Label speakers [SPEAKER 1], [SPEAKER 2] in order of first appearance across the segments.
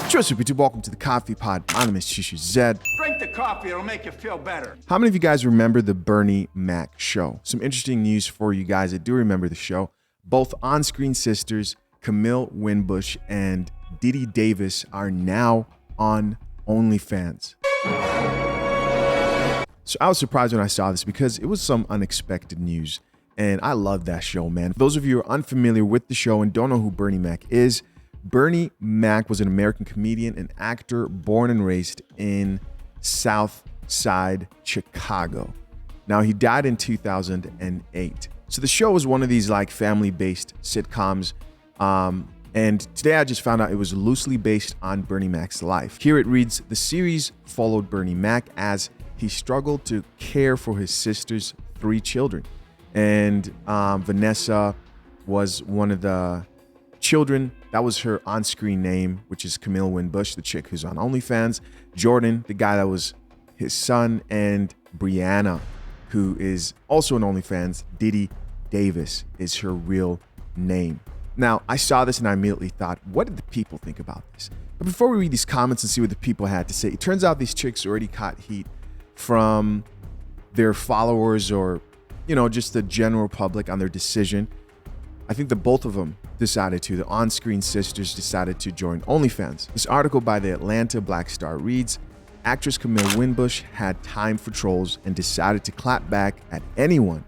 [SPEAKER 1] What's up, YouTube? Welcome to the Coffee Pod. My name is Shishu Zed.
[SPEAKER 2] Drink the coffee, it'll make you feel better.
[SPEAKER 1] How many of you guys remember the Bernie Mac show? Some interesting news for you guys that do remember the show. Both on-screen sisters, Camille Winbush and Didi Davis, are now on OnlyFans. So I was surprised when I saw this because it was some unexpected news. And I love that show, man. For those of you who are unfamiliar with the show and don't know who Bernie Mac is, Bernie Mac was an American comedian and actor born and raised in South Side, Chicago. Now, he died in 2008. So the show was one of these like family-based sitcoms. And today I just found out it was loosely based on Bernie Mac's life. Here it reads, the series followed Bernie Mac as he struggled to care for his sister's 3 children. And Vanessa was one of the children. That was her on-screen name, which is Camille Winbush, the chick who's on OnlyFans. Jordan, the guy that was his son, and Brianna, who is also on OnlyFans. Didi Davis is her real name. Now, I saw this and I immediately thought, what did the people think about this? But before we read these comments and see what the people had to say, it turns out these chicks already caught heat from their followers or, you know, just the general public on their decision. I think that both of them decided to. The on-screen sisters decided to join OnlyFans. This article by the Atlanta Black Star reads, actress Camille Winbush had time for trolls and decided to clap back at anyone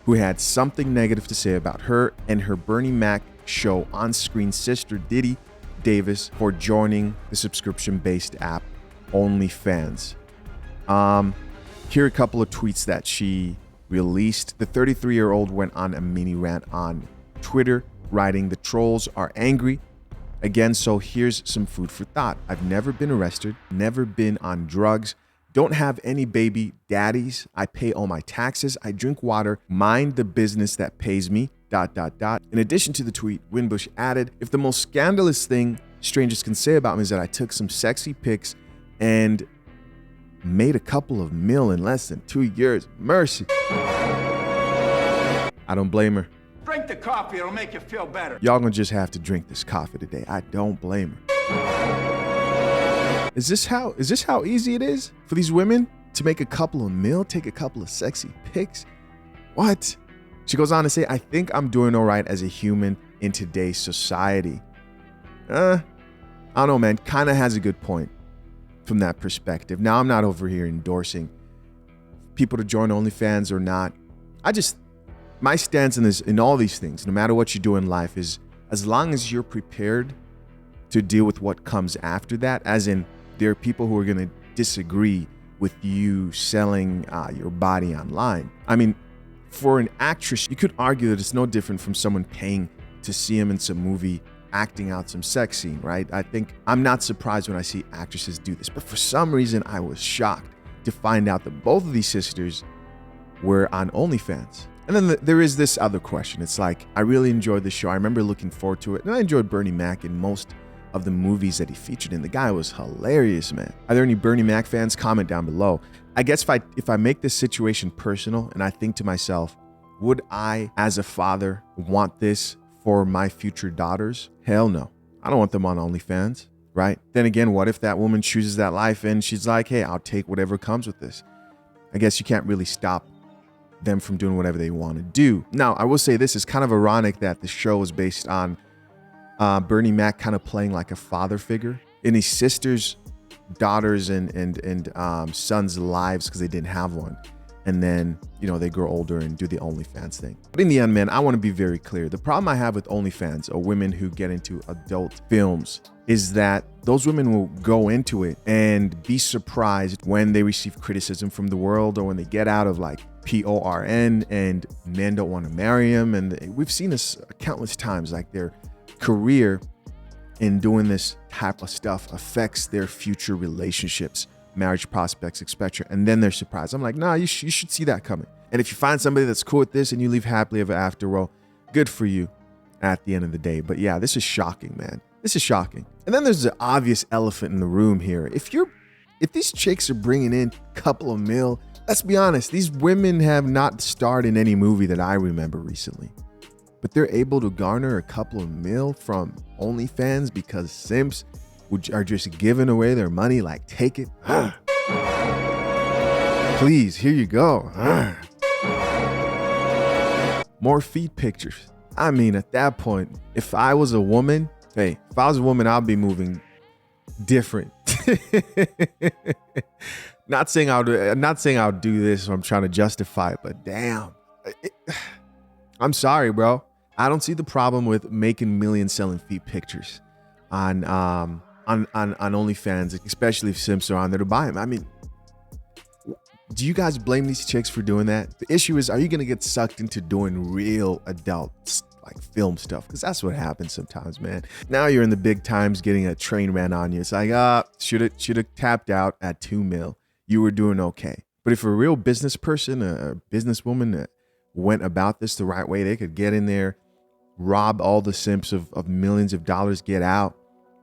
[SPEAKER 1] who had something negative to say about her and her Bernie Mac show on-screen sister Didi Davis for joining the subscription-based app OnlyFans. Here are a couple of tweets that she released. The 33-year-old went on a mini rant on Twitter, writing, the trolls are angry again, so here's some food for thought. I've never been arrested, never been on drugs, don't have any baby daddies, I pay all my taxes, I drink water, mind the business that pays me, ... In addition to the tweet, Winbush added, if the most scandalous thing strangers can say about me is that I took some sexy pics and made a couple of mil in less than 2 years, mercy. I don't blame her.
[SPEAKER 2] Drink the coffee, it'll make you feel better.
[SPEAKER 1] Y'all gonna just have to drink this coffee today. I don't blame her. Is this how easy it is for these women to make a couple of mil, take a couple of sexy pics? What? She goes on to say, I think I'm doing all right as a human in today's society. I don't know, man. Kind of has a good point from that perspective. Now, I'm not over here endorsing people to join OnlyFans or not. My stance in all these things, no matter what you do in life, is as long as you're prepared to deal with what comes after that, as in there are people who are going to disagree with you selling your body online. I mean, for an actress, you could argue that it's no different from someone paying to see him in some movie acting out some sex scene, right? I think I'm not surprised when I see actresses do this, but for some reason I was shocked to find out that both of these sisters were on OnlyFans. And then there is this other question. It's like, I really enjoyed the show. I remember looking forward to it. And I enjoyed Bernie Mac in most of the movies that he featured in. The guy was hilarious, man. Are there any Bernie Mac fans? Comment down below. I guess if I make this situation personal and I think to myself, would I, as a father, want this for my future daughters? Hell no. I don't want them on OnlyFans, right? Then again, what if that woman chooses that life and she's like, hey, I'll take whatever comes with this? I guess you can't really stop them from doing whatever they want to do. Now, I will say this is kind of ironic that the show is based on Bernie Mac kind of playing like a father figure in his sister's daughters and sons' lives because they didn't have one. And then, you know, they grow older and do the OnlyFans thing. But in the end, man, I want to be very clear. The problem I have with OnlyFans or women who get into adult films is that those women will go into it and be surprised when they receive criticism from the world or when they get out of like PORN and men don't want to marry them. And we've seen this countless times, like their career in doing this type of stuff affects their future relationships, marriage prospects, etc. And then they're surprised. I'm like, nah, you should see that coming. And if you find somebody that's cool with this and you leave happily ever after, well, good for you at the end of the day. But yeah, this is shocking, man. This is shocking. And then there's the obvious elephant in the room here. If these chicks are bringing in a couple of mil, let's be honest, these women have not starred in any movie that I remember recently. But they're able to garner a couple of mil from OnlyFans because simps are just giving away their money, like, take it. Please, here you go. More feet pictures. I mean, at that point, if I was a woman, I'd be moving different. Not saying I'll do this, so I'm trying to justify it, but damn. I'm sorry, bro. I don't see the problem with making millions selling feet pictures on OnlyFans, especially if simps are on there to buy them. I mean, do you guys blame these chicks for doing that? The issue is, are you gonna get sucked into doing real adult like film stuff? Because that's what happens sometimes, man. Now you're in the big times, getting a train ran on you. It's like, should have tapped out at 2 mil. You were doing okay. But if a real business person, a businesswoman that went about this the right way, they could get in there, rob all the simps of millions of dollars, get out.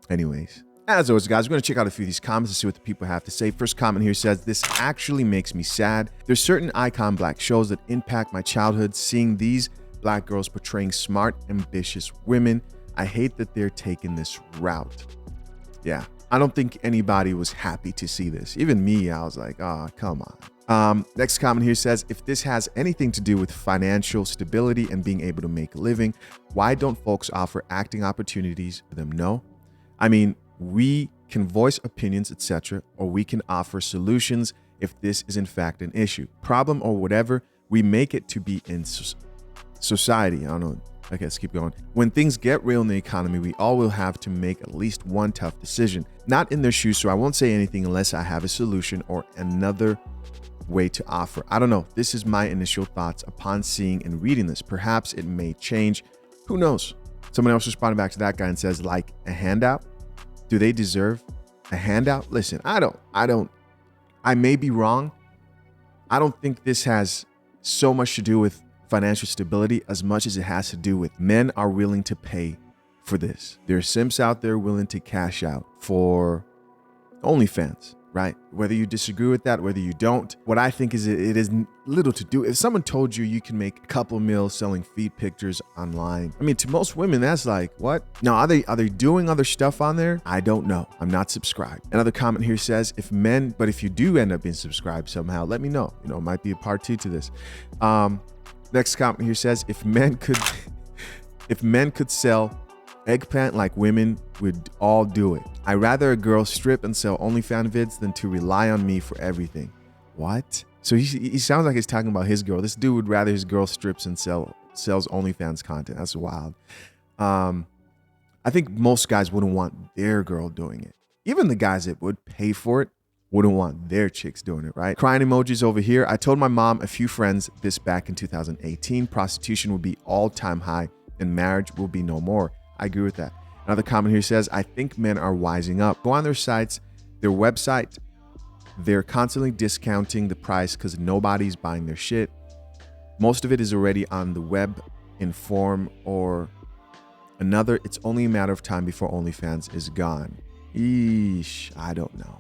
[SPEAKER 1] Anyways, as always, guys, we're going to check out a few of these comments and see what the people have to say. First comment here says, this actually makes me sad. There's certain icon black shows that impact my childhood. Seeing these black girls portraying smart, ambitious women, I hate that they're taking this route. Yeah, I don't think anybody was happy to see this. Even me, I was like, come on. Next comment here says, if this has anything to do with financial stability and being able to make a living, why don't folks offer acting opportunities for them? No. I mean, we can voice opinions, etc., or we can offer solutions if this is in fact an issue, problem, or whatever. We make it to be in society. I don't know. Okay, let's keep going. When things get real in the economy, we all will have to make at least one tough decision. Not in their shoes, so I won't say anything unless I have a solution or another way to offer. I don't know. This is my initial thoughts upon seeing and reading this. Perhaps it may change. Who knows? Someone else responded back to that guy and says, like a handout? Do they deserve a handout? Listen, I may be wrong. I don't think this has so much to do with financial stability as much as it has to do with men are willing to pay for this. There are simps out there willing to cash out for OnlyFans, right? Whether you disagree with that, whether you don't, what I think is it is little to do. If someone told you you can make a couple mil selling feet pictures online, I mean, to most women, that's like, what? Now, are they doing other stuff on there? I don't know. I'm not subscribed. Another comment here says, if you do end up being subscribed somehow, let me know. It might be a part 2 to this. Next comment here says, if men could sell eggplant like women would all do it. I'd rather a girl strip and sell OnlyFans vids than to rely on me for everything. What? So he sounds like he's talking about his girl. This dude would rather his girl strips and sells OnlyFans content. That's wild. I think most guys wouldn't want their girl doing it. Even the guys that would pay for it wouldn't want their chicks doing it, right? Crying emojis over here. I told my mom, a few friends, this back in 2018. Prostitution will be all-time high and marriage will be no more. I agree with that. Another comment here says, I think men are wising up. Go on their sites, their website. They're constantly discounting the price because nobody's buying their shit. Most of it is already on the web in form or another. It's only a matter of time before OnlyFans is gone. Eesh, I don't know.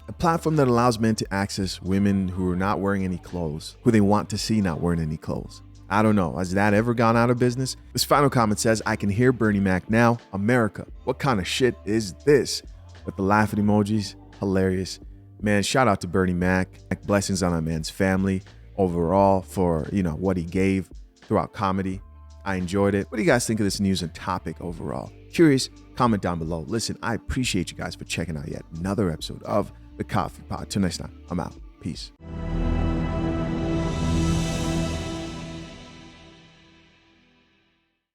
[SPEAKER 1] A platform that allows men to access women who are not wearing any clothes, who they want to see not wearing any clothes. I don't know. Has that ever gone out of business? This final comment says, I can hear Bernie Mac now. America, what kind of shit is this? With the laughing emojis. Hilarious. Man, shout out to Bernie Mac. Blessings on that man's family overall for, what he gave throughout comedy. I enjoyed it. What do you guys think of this news and topic overall? Curious? Comment down below. Listen, I appreciate you guys for checking out yet another episode of The Coffee Pod. Till next time, I'm out. Peace.